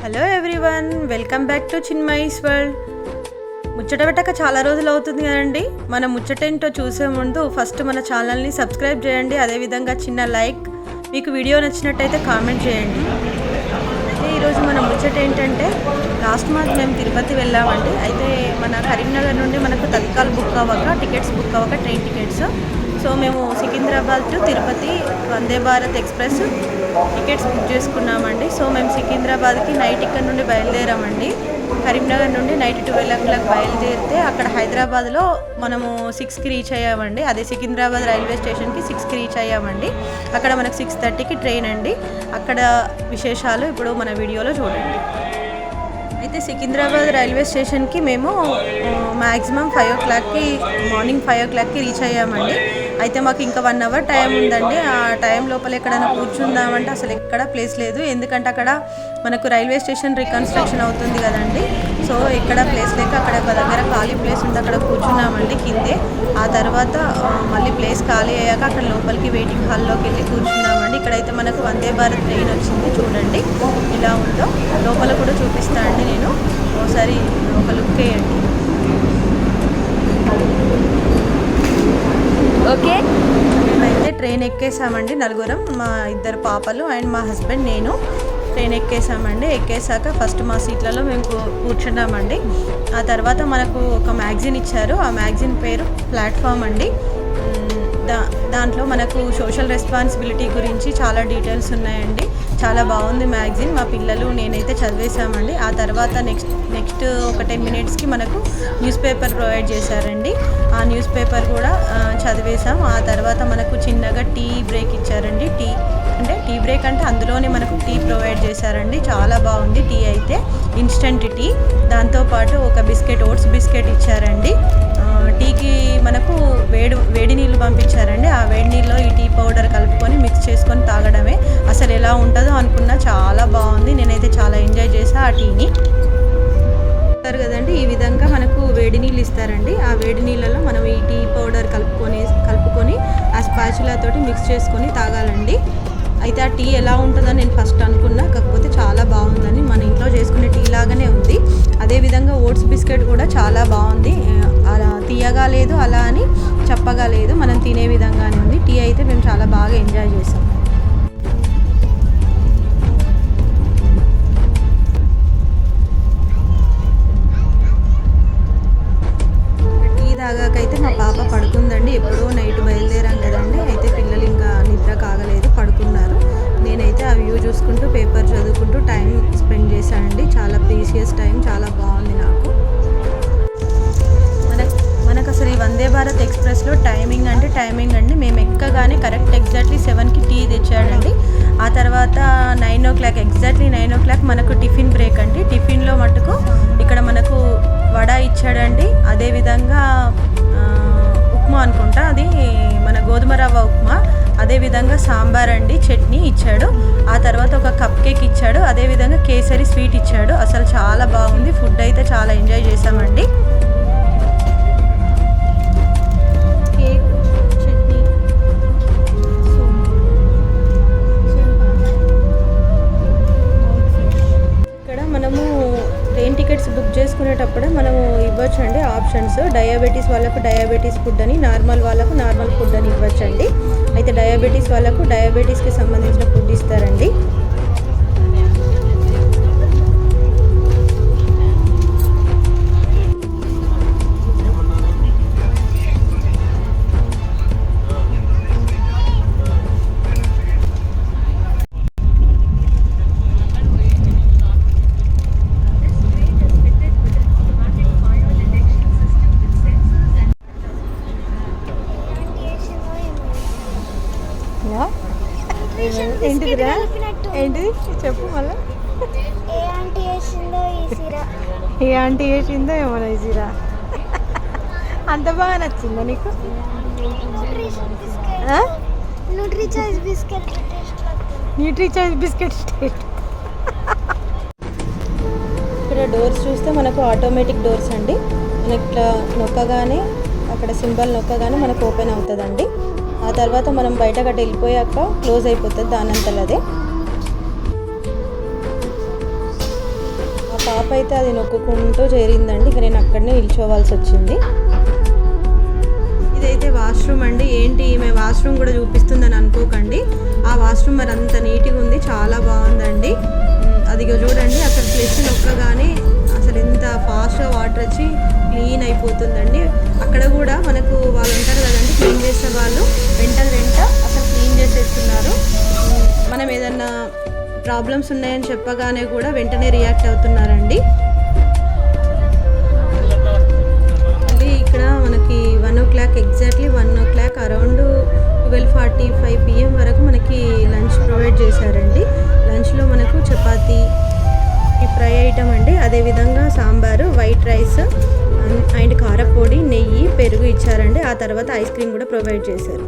Hello everyone, welcome back to Chinmayi's world. ముచ్చట పెట్టక చాలా రోజులు అవుతుంది కదండి. మన ముచ్చటేంటో చూసే ముందు ఫస్ట్ మన ఛానల్ని సబ్స్క్రైబ్ చేయండి. అదేవిధంగా చిన్న లైక్, మీకు వీడియో నచ్చినట్టయితే కామెంట్ చేయండి. అయితే ఈరోజు మన ముచ్చట ఏంటంటే, లాస్ట్ మంత్ మేము తిరుపతి వెళ్ళామండి. అయితే మన కరీంనగర్ నుండి మనకు తత్కాల్ టికెట్స్ బుక్ అవ్వక ట్రైన్ టికెట్స్. సో మేము Secunderabad to Tirupati Vande Bharat express tickets book చేసుకున్నామండి. సో మేము సికింద్రాబాద్కి నైట్ ఇక్కడ నుండి బయలుదేరామండి. కరీంనగర్ నుండి నైట్ 12 o'clock బయలుదేరితే అక్కడ హైదరాబాద్లో మనము 6కి రీచ్ అయ్యామండి. అదే సికింద్రాబాద్ రైల్వే స్టేషన్కి 6కి రీచ్ అయ్యామండి. అక్కడ మనకు 6:30కి ట్రైన్ అండి. అక్కడ విశేషాలు ఇప్పుడు మన వీడియోలో చూడండి. అయితే సికింద్రాబాద్ రైల్వే స్టేషన్కి మేము మ్యాక్సిమం 5 o'clockకి మార్నింగ్ 5 o'clockకి రీచ్ అయ్యామండి. అయితే మాకు ఇంకా 1 hour టైం ఉందండి. ఆ టైం లోపల ఎక్కడైనా కూర్చుందామంటే అసలు ఎక్కడ ప్లేస్ లేదు. ఎందుకంటే అక్కడ మనకు రైల్వే స్టేషన్ రీకన్స్ట్రక్షన్ అవుతుంది కదండి. సో ఎక్కడ ప్లేస్ లేక అక్కడ ఒక దగ్గర ఖాళీ ప్లేస్ ఉంది, అక్కడ కూర్చున్నామండి కిందే. ఆ తర్వాత మళ్ళీ ప్లేస్ ఖాళీ అయ్యాక అక్కడ లోపలికి వెయిటింగ్ హాల్లోకి వెళ్ళి కూర్చున్నామండి. ఇక్కడైతే మనకు వందే భారత్ ట్రైన్ వచ్చింది, చూడండి ఇలా ఉందో. లోపల కూడా చూపిస్తా అండి నేను, ఒకసారి ఒక లుక్ వేయండి. ఓకే, మేమైతే ట్రైన్ ఎక్కేసామండి. నలుగురం, మా 2 పాపలు అండ్ మా హస్బెండ్, నేను ట్రైన్ ఎక్కేసామండి. ఎక్కేసాక ఫస్ట్ మా సీట్లలో మేము కూర్చున్నామండి. ఆ తర్వాత మనకు ఒక మ్యాగజైన్ ఇచ్చారు. ఆ మ్యాగజైన్ పేరు ప్లాట్ఫామ్ అండి. దాంట్లో మనకు సోషల్ రెస్పాన్సిబిలిటీ గురించి చాలా డీటెయిల్స్ ఉన్నాయండి. చాలా బాగుంది మ్యాగజైన్. మా పిల్లలు నేనైతే చదివేశామండి. ఆ తర్వాత నెక్స్ట్ ఒక 10 minutesకి మనకు న్యూస్ పేపర్ ప్రొవైడ్ చేశారండి. ఆ న్యూస్ పేపర్ కూడా చదివేశాం. ఆ తర్వాత మనకు చిన్నగా టీ బ్రేక్ ఇచ్చారండి. టీ బ్రేక్ అంటే అందులోనే మనకు టీ ప్రొవైడ్ చేశారండి. చాలా బాగుంది టీ అయితే, ఇన్స్టెంట్ టీ. దాంతోపాటు ఒక బిస్కెట్, ఓట్స్ బిస్కెట్ ఇచ్చారండి. టీకి మనకు వేడి నీళ్ళు పంపించారండి. ఆ వేడి నీళ్ళలో ఈ టీ పౌడర్ కలుపుకొని మిక్స్ చేసుకొని తాగడమే. అసలు ఎలా ఉంటుందో అనుకున్నా, చాలా బాగుంది. నేనైతే చాలా ఎంజాయ్ చేసా ఆ టీని. ఇస్తారు కదండి, ఈ విధంగా మనకు వేడి నీళ్ళు ఇస్తారండి. ఆ వేడి నీళ్ళలో మనం ఈ టీ పౌడర్ కలుపుకొని ఆ స్పాచులాతోటి మిక్స్ చేసుకొని తాగాలండి. అయితే ఆ టీ ఎలా ఉంటుందని నేను ఫస్ట్ అనుకున్నా, కాకపోతే చాలా బాగుందని, మన ఇంట్లో చేసుకునే టీ లాగానే ఉంది. అదేవిధంగా ఓట్స్ బిస్కెట్ కూడా చాలా బాగుంది. అలా తీయగా లేదు, అలా అని చప్పగా లేదు, మనం తినే విధంగానే ఉంది. టీ అయితే మేము చాలా బాగా ఎంజాయ్ చేసాం. టీ తాగాకైతే మా పాప పడుకుందండి. ఎప్పుడో నైట్ బయలుదేరాం కదండి. అయితే పిల్లలు ఇంకా నిద్ర కాగలేదు, పడుకున్నారు. నేనైతే ఆ వ్యూ చూసుకుంటూ పేపర్ చదువుకుంటూ టైం స్పెండ్ చేశానండి. చాలా ప్రీషియస్ టైం, చాలా బాగుంది నాకు. మనకు అసలు ఈ వందే భారత్ ఎక్స్ప్రెస్లో టైమింగ్ అండి. మేము ఎక్కగానే కరెక్ట్ ఎగ్జాక్ట్లీ 7కి టీ తెచ్చాడండి. ఆ తర్వాత 9 o'clock, ఎగ్జాక్ట్లీ 9 o'clock మనకు టిఫిన్ బ్రేక్ అండి. టిఫిన్లో మటుకు ఇక్కడ మనకు వడ ఇచ్చాడండి. అదేవిధంగా ఉప్మా అనుకుంటా, అది మన గోధుమ రవ్వ ఉప్మా. అదేవిధంగా సాంబార్ అండి, చట్నీ ఇచ్చాడు. ఆ తర్వాత ఒక కప్ కేక్ ఇచ్చాడు. అదేవిధంగా కేసరి స్వీట్ ఇచ్చాడు. అసలు చాలా బాగుంది. ఫుడ్ అయితే చాలా ఎంజాయ్ చేసామండి. కేక్, చట్నీ, ఇక్కడ మనము ట్రైన్ టికెట్స్ బుక్ చేసుకునేటప్పుడు మనము ఇవ్వచ్చండి ఆప్షన్స్. డయాబెటీస్ వాళ్ళకు డయాబెటీస్ ఫుడ్ అని, నార్మల్ వాళ్ళకు నార్మల్ ఫుడ్ అని ఇవ్వచ్చండి. అయితే డయాబెటీస్ వాళ్ళకు డయాబెటీస్కి సంబంధించిన ఫుడ్ ఇస్తారండి. ఏంటిదిరా? ఏంటిది చెప్పు మళ్ళీ. ఏ ఆంటీ వేసిందో ఏమో ఈజీరా. అంత బాగా నచ్చిందా నీకు? Nutri choice biscuit state. ఇక్కడ డోర్స్ చూస్తే మనకు ఆటోమేటిక్ డోర్స్ అండి. మనకి ఇట్లా నొక్కగానే, అక్కడ సింబల్ నొక్కగానే మనకు ఓపెన్ అవుతుందండి. ఆ తర్వాత మనం బయట గట్ట వెళ్ళిపోయాక క్లోజ్ అయిపోతుంది దానంతలో అదే. పాప అయితే అది నొక్కుంటూ చేరిందండి. ఇక నేను అక్కడనే నిల్చోవాల్సి వచ్చింది. ఇదైతే వాష్రూమ్ అండి. ఏంటి ఈమె వాష్రూమ్ కూడా చూపిస్తుందని అనుకోకండి. ఆ వాష్రూమ్ మరి అంత నీట్గా ఉంది, చాలా బాగుందండి. అదిగో చూడండి, అక్కడ ఫ్లెష్ నొక్కగానే అసలు ఎంత ఫాస్ట్గా వాటర్ వచ్చి క్లీన్ అయిపోతుందండి. అక్కడ కూడా మనకు వాళ్ళు ఉంటారు కదండి, క్లీన్ చేసే వాళ్ళు వెంట అసలు క్లీన్ చేసేస్తున్నారు. మనం ఏదన్నా ప్రాబ్లమ్స్ ఉన్నాయని చెప్పగానే కూడా వెంటనే రియాక్ట్ అవుతున్నారండి. మళ్ళీ ఇక్కడ మనకి 1 o'clock exactly 1 o'clock around 12:45 PM వరకు మనకి లంచ్ ప్రొవైడ్ చేశారండి. లంచ్లో మనకు చపాతీ, ఫ్రై ఐటమ్ అండి, అదేవిధంగా సాంబారు, వైట్ రైస్ అండ్ కారపొడి, నెయ్యి, పెరుగు ఇచ్చారండి. ఆ తర్వాత ఐస్ క్రీమ్ కూడా ప్రొవైడ్ చేశారు.